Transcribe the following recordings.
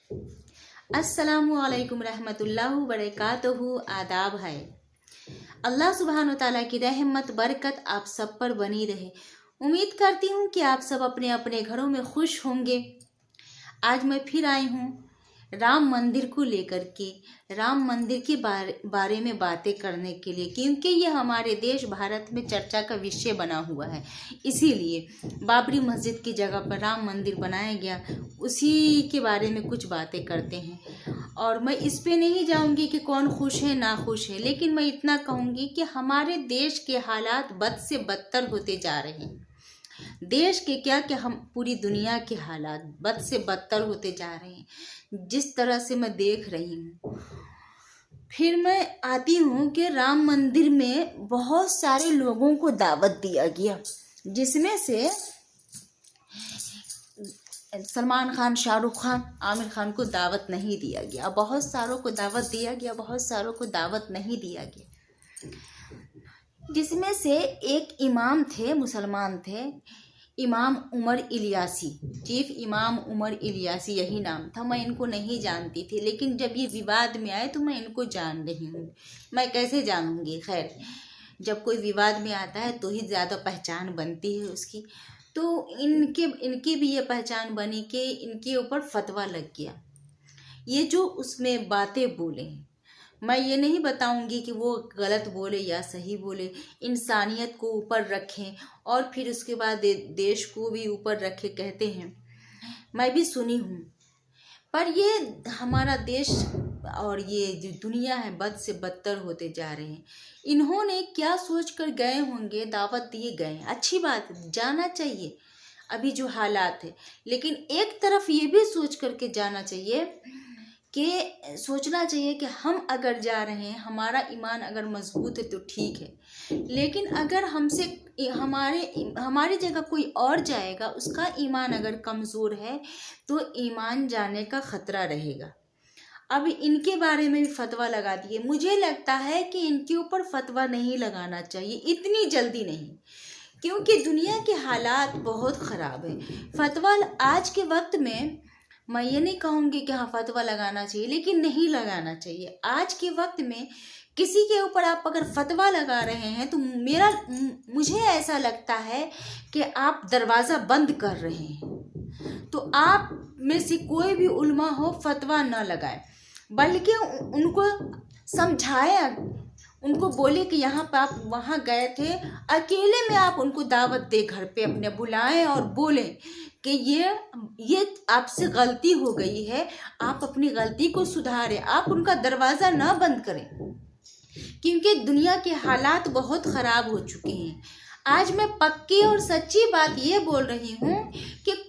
अस्सलामुअलैकुम रहमतुल्लाहि बरकातहू। आदाब है। अल्लाह सुब्हान व तआला की रहमत बरकत आप सब पर बनी रहे। उम्मीद करती हूँ कि आप सब अपने अपने घरों में खुश होंगे। आज मैं फिर आई हूँ राम मंदिर को लेकर के, राम मंदिर के बारे में बातें करने के लिए, क्योंकि ये हमारे देश भारत में चर्चा का विषय बना हुआ है। इसीलिए बाबरी मस्जिद की जगह पर राम मंदिर बनाया गया, उसी के बारे में कुछ बातें करते हैं। और मैं इस पे नहीं जाऊंगी कि कौन खुश है ना खुश है, लेकिन मैं इतना कहूँगी कि हमारे देश के हालात बद से बदतर होते जा रहे हैं। देश के क्या कि हम पूरी दुनिया के हालात बद से बदतर होते जा रहे हैं, जिस तरह से मैं देख रही हूँ। फिर मैं आती हूँ कि राम मंदिर में बहुत सारे लोगों को दावत दिया गया, जिसमें से सलमान खान, शाहरुख खान, आमिर खान को दावत नहीं दिया गया। बहुत सारों को दावत दिया गया, बहुत सारों को दावत नहीं दिया गया। जिसमें से एक इमाम थे, मुसलमान थे, इमाम उमर इलियासी, चीफ इमाम उमर इलियासी यही नाम था। मैं इनको नहीं जानती थी, लेकिन जब ये विवाद में आए तो मैं इनको जान रही हूँ। मैं कैसे जानूँगी? खैर, जब कोई विवाद में आता है तो ही ज़्यादा पहचान बनती है उसकी। तो इनकी भी ये पहचान बनी कि इनके ऊपर फतवा लग गया। ये जो उसमें बातें बोले हैं, मैं ये नहीं बताऊंगी कि वो गलत बोले या सही बोले। इंसानियत को ऊपर रखें और फिर उसके बाद देश को भी ऊपर रखे कहते हैं, मैं भी सुनी हूँ। पर ये हमारा देश और ये जो दुनिया है बद से बदतर होते जा रहे हैं। इन्होंने क्या सोच कर गए होंगे? दावत दिए गए, अच्छी बात, जाना चाहिए अभी जो हालात है, लेकिन एक तरफ ये भी सोच करके जाना चाहिए कि सोचना चाहिए कि हम अगर जा रहे हैं, हमारा ईमान अगर मजबूत है तो ठीक है, लेकिन अगर हमसे हमारी जगह कोई और जाएगा, उसका ईमान अगर कमज़ोर है तो ईमान जाने का ख़तरा रहेगा। अब इनके बारे में भी फतवा लगा दिए। मुझे लगता है कि इनके ऊपर फतवा नहीं लगाना चाहिए, इतनी जल्दी नहीं, क्योंकि दुनिया के हालात बहुत ख़राब है। फतवा आज के वक्त में मैं ये नहीं कहूँगी कि हाँ फतवा लगाना चाहिए, लेकिन नहीं लगाना चाहिए। आज के वक्त में किसी के ऊपर आप अगर फतवा लगा रहे हैं तो मुझे ऐसा लगता है कि आप दरवाज़ा बंद कर रहे हैं। तो आप में से कोई भी उल्मा हो, फतवा न लगाए, बल्कि उनको समझाएं, उनको बोले कि यहाँ पर आप वहाँ गए थे, अकेले में आप उनको दावत दे, घर पे अपने बुलाएं और बोलें कि ये आपसे गलती हो गई है, आप अपनी गलती को सुधारें। आप उनका दरवाज़ा ना बंद करें, क्योंकि दुनिया के हालात बहुत ख़राब हो चुके हैं। आज मैं पक्की और सच्ची बात ये बोल रही हूँ कि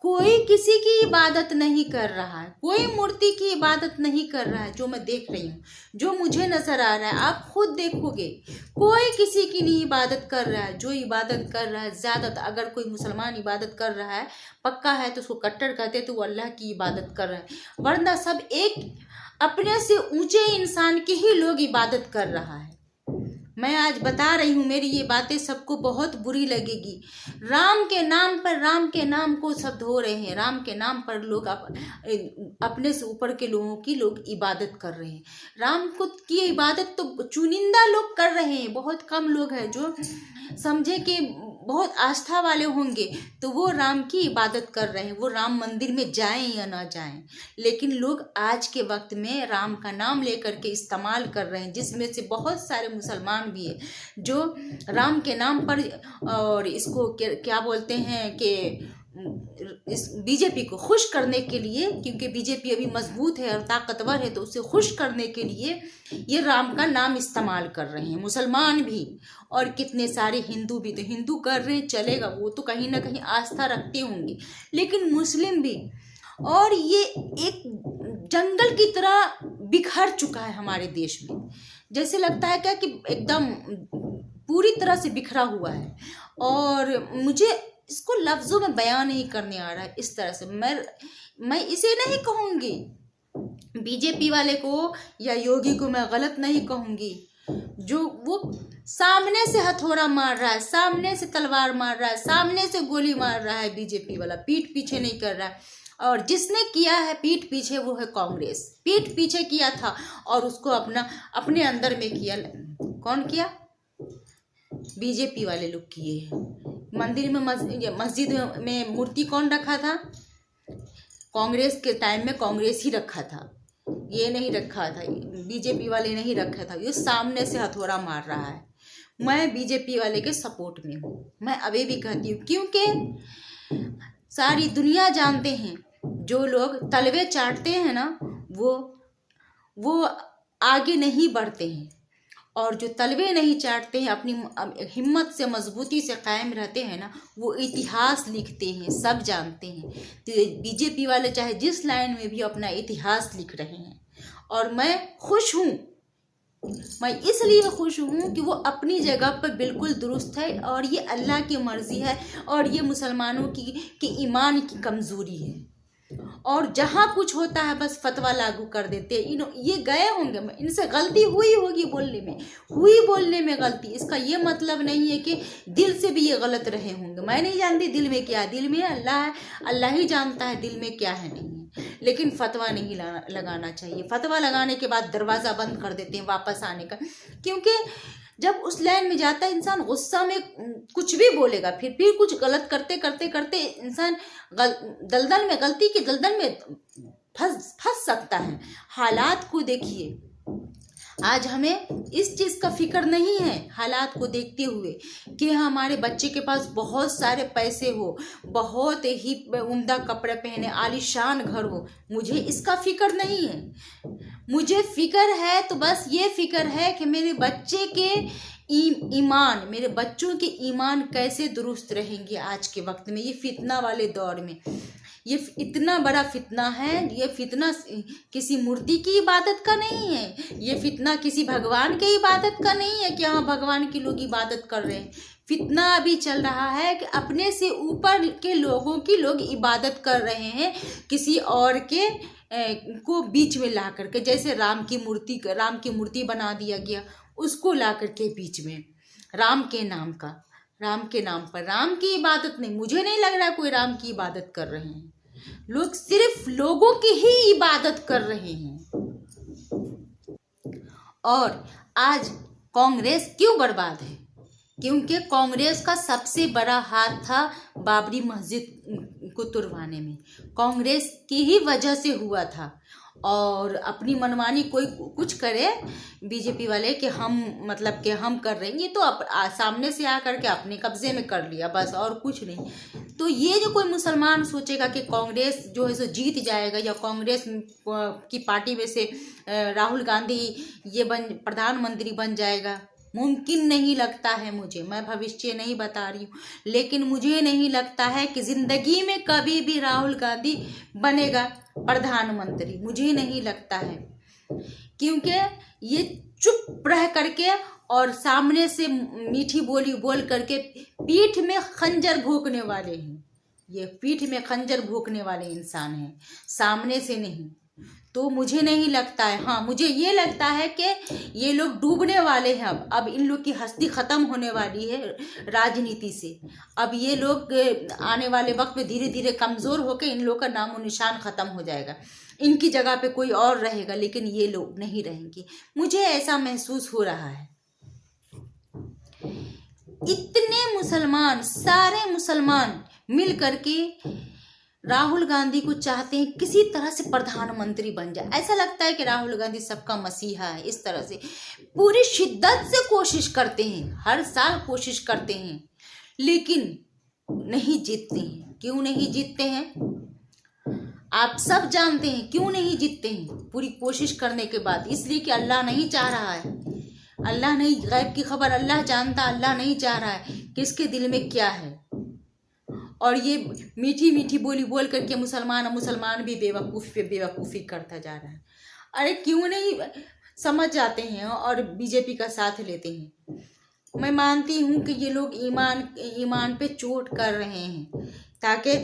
कोई किसी की इबादत नहीं कर रहा है, कोई मूर्ति की इबादत नहीं कर रहा है। जो मैं देख रही हूँ, जो मुझे नज़र आ रहा है, आप खुद देखोगे, कोई किसी की नहीं इबादत कर रहा है। जो इबादत कर रहा है ज़्यादातर, अगर कोई मुसलमान इबादत कर रहा है पक्का है तो उसको कट्टर कहते, तो वो अल्लाह की इबादत कर रहा है, वरना सब एक अपने से ऊंचे इंसान की ही लोग इबादत कर रहा है। मैं आज बता रही हूँ, मेरी ये बातें सबको बहुत बुरी लगेगी। राम के नाम को सब धो रहे हैं। राम के नाम पर लोग अपने से ऊपर के लोगों की लोग इबादत कर रहे हैं। राम को की इबादत तो चुनिंदा लोग कर रहे हैं, बहुत कम लोग हैं जो समझे कि बहुत आस्था वाले होंगे तो वो राम की इबादत कर रहे हैं, वो राम मंदिर में जाएं या ना जाएं। लेकिन लोग आज के वक्त में राम का नाम लेकर के इस्तेमाल कर रहे हैं, जिसमें से बहुत सारे मुसलमान भी हैं जो राम के नाम पर, और इसको क्या बोलते हैं कि इस बीजेपी को खुश करने के लिए, क्योंकि बीजेपी अभी मजबूत है और ताकतवर है, तो उसे खुश करने के लिए ये राम का नाम इस्तेमाल कर रहे हैं। मुसलमान भी और कितने सारे हिंदू भी, तो हिंदू कर रहे हैं चलेगा, वो तो कहीं ना कहीं आस्था रखते होंगे, लेकिन मुस्लिम भी। और ये एक जंगल की तरह बिखर चुका है हमारे देश में, जैसे लगता है क्या कि एकदम पूरी तरह से बिखरा हुआ है। और मुझे इसको लफ्ज़ों में बयान नहीं करने आ रहा है। इस तरह से मैं इसे नहीं कहूँगी, बीजेपी वाले को या योगी को मैं गलत नहीं कहूँगी, जो वो सामने से हथौड़ा मार रहा है, सामने से तलवार मार रहा है, सामने से गोली मार रहा है, बीजेपी वाला पीठ पीछे नहीं कर रहा है। और जिसने किया है पीठ पीछे वो है कांग्रेस। पीठ पीछे किया था और उसको अपने अंदर में किया। कौन किया? बीजेपी वाले लोग किए हैं। मंदिर में मस्जिद में मूर्ति कौन रखा था? कांग्रेस के टाइम में कांग्रेस ही रखा था, ये नहीं रखा था, बीजेपी वाले नहीं रखा था। ये सामने से हथौड़ा मार रहा है। मैं बीजेपी वाले के सपोर्ट में हूँ, मैं अभी भी कहती हूँ, क्योंकि सारी दुनिया जानते हैं जो लोग तलवे चाटते हैं ना वो आगे नहीं बढ़ते हैं, और जो तलवे नहीं चाटते हैं, अपनी हिम्मत से मजबूती से कायम रहते हैं ना, वो इतिहास लिखते हैं, सब जानते हैं। तो बीजेपी वाले चाहे जिस लाइन में भी अपना इतिहास लिख रहे हैं, और मैं खुश हूँ। मैं इसलिए खुश हूँ कि वो अपनी जगह पर बिल्कुल दुरुस्त है, और ये अल्लाह की मर्ज़ी है, और ये मुसलमानों की ईमान की कमज़ोरी है। और जहाँ कुछ होता है बस फतवा लागू कर देते हैं। ये गए होंगे, इनसे गलती हुई होगी, बोलने में गलती। इसका ये मतलब नहीं है कि दिल से भी ये गलत रहे होंगे। मैं नहीं जानती दिल में क्या है, दिल में अल्लाह है, अल्लाह ही जानता है दिल में क्या है नहीं है। लेकिन फतवा नहीं लगाना चाहिए। फतवा लगाने के बाद दरवाज़ा बंद कर देते हैं वापस आने का, क्योंकि जब उस लाइन में जाता है इंसान गुस्सा में कुछ भी बोलेगा, फिर कुछ गलत करते इंसान गलती के दलदल में फंस सकता है। हालात को देखिए, आज हमें इस चीज़ का फिक्र नहीं है, हालात को देखते हुए, कि हमारे बच्चे के पास बहुत सारे पैसे हो, बहुत ही उम्दा कपड़े पहने, आलीशान घर हो। मुझे इसका फिक्र नहीं है। मुझे फिक्र है तो बस ये फिक्र है कि मेरे बच्चे के ईमान, मेरे बच्चों के ईमान कैसे दुरुस्त रहेंगे आज के वक्त में, ये फितना वाले दौर में। ये इतना बड़ा फितना है। ये फितना किसी मूर्ति की इबादत का नहीं है, ये फितना किसी भगवान के इबादत का नहीं है कि हाँ भगवान के लोग इबादत कर रहे हैं। फितना अभी चल रहा है कि अपने से ऊपर के लोगों की लोग इबादत कर रहे हैं, किसी और के को बीच में ला करके, जैसे राम की मूर्ति बना दिया गया, उसको ला करके बीच में, राम के नाम पर। राम की इबादत नहीं, मुझे नहीं लग रहा कोई राम की इबादत कर रहे हैं। लोग सिर्फ लोगों की ही इबादत कर रहे हैं। और आज कांग्रेस क्यों बर्बाद है? क्योंकि कांग्रेस का सबसे बड़ा हाथ था बाबरी मस्जिद को तुड़वाने में, कांग्रेस की ही वजह से हुआ था। और अपनी मनमानी कोई कुछ करे बीजेपी वाले कि हम कर रहे हैं, ये तो सामने से आकर के अपने कब्जे में कर लिया बस, और कुछ नहीं। तो ये जो कोई मुसलमान सोचेगा कि कांग्रेस जो है सो जीत जाएगा, या कांग्रेस की पार्टी में से राहुल गांधी ये प्रधानमंत्री बन जाएगा, मुमकिन नहीं लगता है मुझे। मैं भविष्य नहीं बता रही हूँ, लेकिन मुझे नहीं लगता है कि ज़िंदगी में कभी भी राहुल गांधी बनेगा प्रधानमंत्री, मुझे नहीं लगता है। क्योंकि ये चुप रह करके और सामने से मीठी बोली बोल करके पीठ में खंजर भोंकने वाले हैं। ये पीठ में खंजर भोंकने वाले इंसान हैं, सामने से नहीं। तो मुझे नहीं लगता है, हाँ मुझे ये लगता है कि ये लोग डूबने वाले हैं। अब इन लोग की हस्ती ख़त्म होने वाली है राजनीति से। अब ये लोग आने वाले वक्त में धीरे धीरे कमज़ोर होकर इन लोग का नामो निशान ख़त्म हो जाएगा। इनकी जगह पे कोई और रहेगा, लेकिन ये लोग नहीं रहेंगे। मुझे ऐसा महसूस हो रहा है। इतने मुसलमान, सारे मुसलमान मिल करके राहुल गांधी को चाहते हैं किसी तरह से प्रधानमंत्री बन जाए। ऐसा लगता है कि राहुल गांधी सबका मसीहा है। इस तरह से पूरी शिद्दत से कोशिश करते हैं, हर साल कोशिश करते हैं, लेकिन नहीं जीतते हैं। क्यों नहीं जीतते हैं? आप सब जानते हैं क्यों नहीं जीतते हैं पूरी कोशिश करने के बाद। इसलिए कि अल्लाह नहीं चाह रहा है। अल्लाह नहीं, गैब की खबर अल्लाह जानता, अल्लाह नहीं चाह रहा है किसके दिल में क्या है। और ये मीठी मीठी बोली बोल करके मुसलमान भी बेवकूफ़ी पे बेवकूफ़ी करता जा रहा है। अरे क्यों नहीं समझ जाते हैं और बीजेपी का साथ लेते हैं। मैं मानती हूँ कि ये लोग ईमान पे चोट कर रहे हैं, ताकि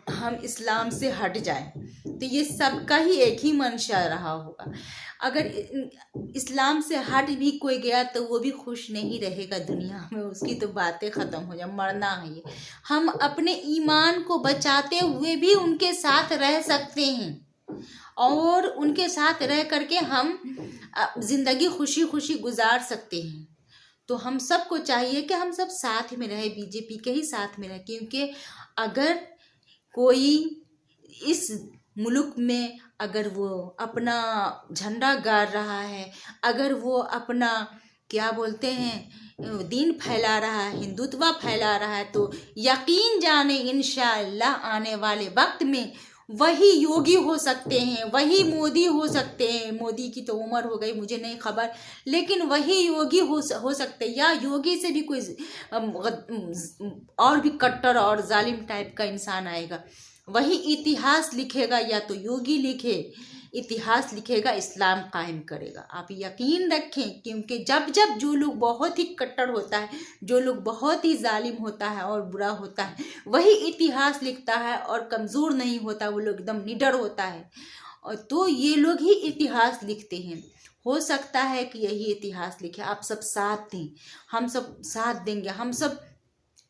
हम इस्लाम से हट जाएं, तो ये सबका ही एक ही मंशा रहा होगा। अगर इस्लाम से हट भी कोई गया तो वो भी खुश नहीं रहेगा दुनिया में, उसकी तो बातें ख़त्म हो जाए, मरना है ये। हम अपने ईमान को बचाते हुए भी उनके साथ रह सकते हैं और उनके साथ रह करके हम ज़िंदगी खुशी खुशी गुजार सकते हैं। तो हम सबको चाहिए कि हम सब साथ में रहे, बीजेपी के ही साथ में रहे, क्योंकि अगर कोई इस मुल्क में अगर वो अपना झंडा गाड़ रहा है, अगर वो अपना क्या बोलते हैं दीन फैला रहा है, हिंदुत्व फैला रहा है, तो यकीन जाने इंशाअल्लाह आने वाले वक्त में वही योगी हो सकते हैं, वही मोदी हो सकते हैं। मोदी की तो उम्र हो गई, मुझे नहीं खबर, लेकिन वही योगी हो सकते हैं, या योगी से भी कोई और भी कट्टर और जालिम टाइप का इंसान आएगा, वही इतिहास लिखेगा, या तो योगी लिखे, इतिहास लिखेगा, इस्लाम कायम करेगा। आप यकीन रखें, क्योंकि जब जब जो लोग बहुत ही कट्टर होता है, जो लोग बहुत ही जालिम होता है और बुरा होता है, वही इतिहास लिखता है और कमज़ोर नहीं होता, वो लोग एकदम निडर होता है, और तो ये लोग ही इतिहास लिखते हैं। हो सकता है कि यही इतिहास लिखे। आप सब साथ दें, हम सब साथ देंगे। हम सब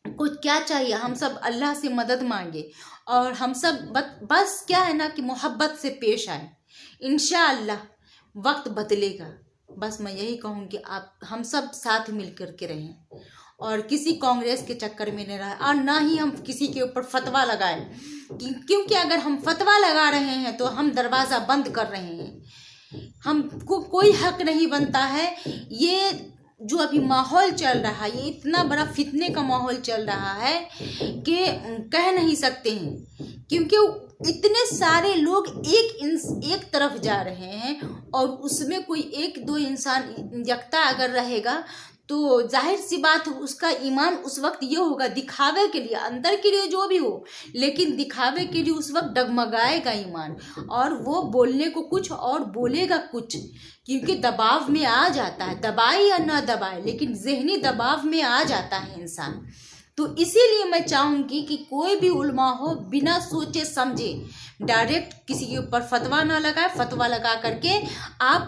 को क्या चाहिए, हम सब अल्लाह से मदद मांगे, और हम सब बस क्या है ना कि मोहब्बत से पेश आए। इंशाअल्लाह वक्त बदलेगा। बस मैं यही कहूँगी, आप हम सब साथ मिल कर के रहें और किसी कांग्रेस के चक्कर में नहीं रहे, और ना ही हम किसी के ऊपर फतवा लगाएं, क्योंकि अगर हम फतवा लगा रहे हैं तो हम दरवाज़ा बंद कर रहे हैं। हमको कोई हक नहीं बनता है। ये जो अभी माहौल चल रहा है, ये इतना बड़ा फितने का माहौल चल रहा है कि कह नहीं सकते हैं, क्योंकि इतने सारे लोग एक तरफ जा रहे हैं, और उसमें कोई एक दो इंसान यकता अगर रहेगा तो जाहिर सी बात उसका ईमान उस वक्त ये होगा, दिखावे के लिए, अंदर के लिए जो भी हो, लेकिन दिखावे के लिए उस वक्त डगमगाएगा ईमान, और वो बोलने को कुछ और बोलेगा कुछ, क्योंकि दबाव में आ जाता है, दबाए या ना दबाए, लेकिन जहनी दबाव में आ जाता है इंसान। तो इसीलिए मैं चाहूँगी कि कोई भी उलमा हो, बिना सोचे समझे डायरेक्ट किसी के ऊपर फतवा ना लगाए, फतवा लगा करके आप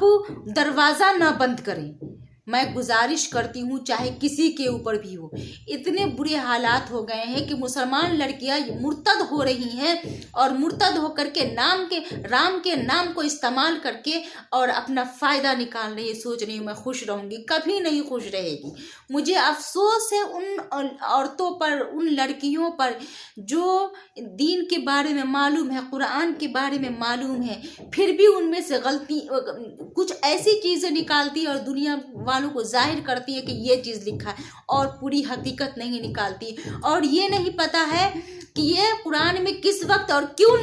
दरवाज़ा ना बंद करें। मैं गुजारिश करती हूँ, चाहे किसी के ऊपर भी हो। इतने बुरे हालात हो गए हैं कि मुसलमान लड़कियाँ मुर्तद हो रही हैं, और मुर्तद होकर के राम के नाम को इस्तेमाल करके और अपना फ़ायदा निकाल रही है, सोच रही हूँ मैं खुश रहूँगी। कभी नहीं खुश रहेगी। मुझे अफसोस है उन औरतों पर, उन लड़कियों पर जो दीन के बारे में मालूम है, कुरान के बारे में मालूम है, फिर भी उनमें से गलती कुछ ऐसी चीज़ें निकालती है और दुनिया वालों को जाहिर करती है कि ये चीज़ लिखा है, और पूरी हकीकत नहीं निकालती, और ये नहीं पता है कि ये कुरान में किस वक्त और क्यों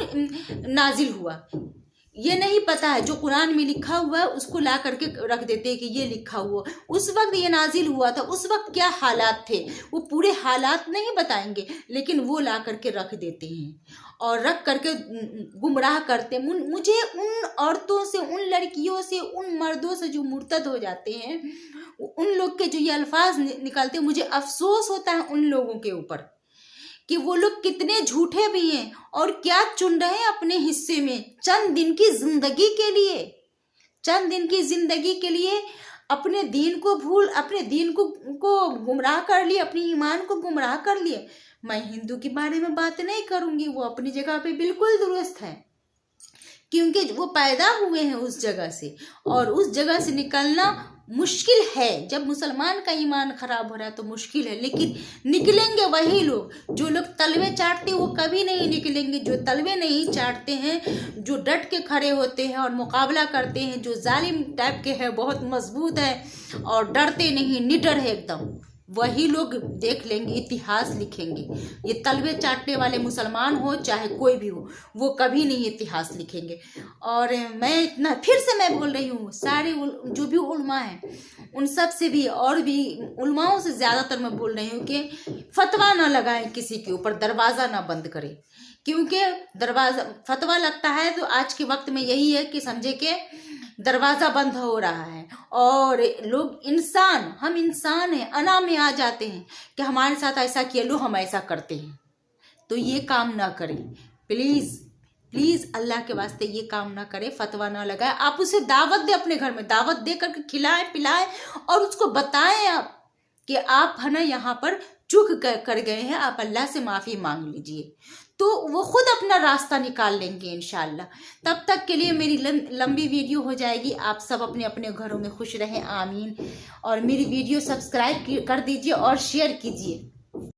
नाजिल हुआ। ये नहीं पता है। जो कुरान में लिखा हुआ है उसको ला करके रख देते हैं कि ये लिखा हुआ, उस वक्त ये नाजिल हुआ था, उस वक्त क्या हालात थे, वो पूरे हालात नहीं बताएंगे, लेकिन वो ला करके रख देते हैं और रख करके गुमराह करते। मुझे उन औरतों से, उन लड़कियों से, उन मर्दों से जो मुर्तद हो जाते हैं, उन लोग के जो ये अल्फाज निकलते हैं, मुझे अफसोस होता है उन लोगों के ऊपर कि वो लोग कितने झूठे भी हैं और क्या चुन रहे हैं अपने हिस्से में चंद दिन की जिंदगी के लिए, चंद दिन की जिंदगी के लिए अपने दीन को अपने दीन को गुमराह कर लिए, अपनी ईमान को गुमराह कर लिए। मैं हिंदू के बारे में बात नहीं करूंगी, वो अपनी जगह पे बिल्कुल दुरुस्त है, क्योंकि वो पैदा हुए हैं उस जगह से, और उस जगह से निकलना मुश्किल है। जब मुसलमान का ईमान खराब हो रहा है तो मुश्किल है, लेकिन निकलेंगे वही लोग। जो लोग तलवे चाटते हैं वो कभी नहीं निकलेंगे। जो तलवे नहीं चाटते हैं, जो डट के खड़े होते हैं और मुकाबला करते हैं, जो जालिम टाइप के हैं, बहुत मजबूत है और डरते नहीं, निडर है एकदम, वही लोग देख लेंगे, इतिहास लिखेंगे। ये तलवे चाटने वाले मुसलमान हो चाहे कोई भी हो, वो कभी नहीं इतिहास लिखेंगे। और मैं इतना फिर से मैं बोल रही हूँ, सारे जो भी उलमा हैं उन सब से भी, और भी उलमाओं से ज़्यादातर मैं बोल रही हूँ कि फतवा ना लगाएं किसी के ऊपर, दरवाज़ा ना बंद करें, क्योंकि दरवाज़ा फतवा लगता है तो आज के वक्त में यही है कि समझे कि दरवाज़ा बंद हो रहा है, और लोग हम इंसान हैं, अना में आ जाते हैं कि हमारे साथ ऐसा किया, लो हम ऐसा करते हैं। तो ये काम ना करें, प्लीज़ प्लीज़ अल्लाह के वास्ते ये काम ना करे, फतवा ना लगाए। आप उसे दावत दे, अपने घर में दावत दे करके खिलाएं पिलाएं और उसको बताएं आप कि आप है ना यहाँ पर चूक कर गए हैं, आप अल्लाह से माफ़ी मांग लीजिए, तो वो खुद अपना रास्ता निकाल लेंगे इंशाल्लाह। तब तक के लिए मेरी लंबी वीडियो हो जाएगी। आप सब अपने अपने घरों में खुश रहें, आमीन। और मेरी वीडियो सब्सक्राइब कर दीजिए और शेयर कीजिए।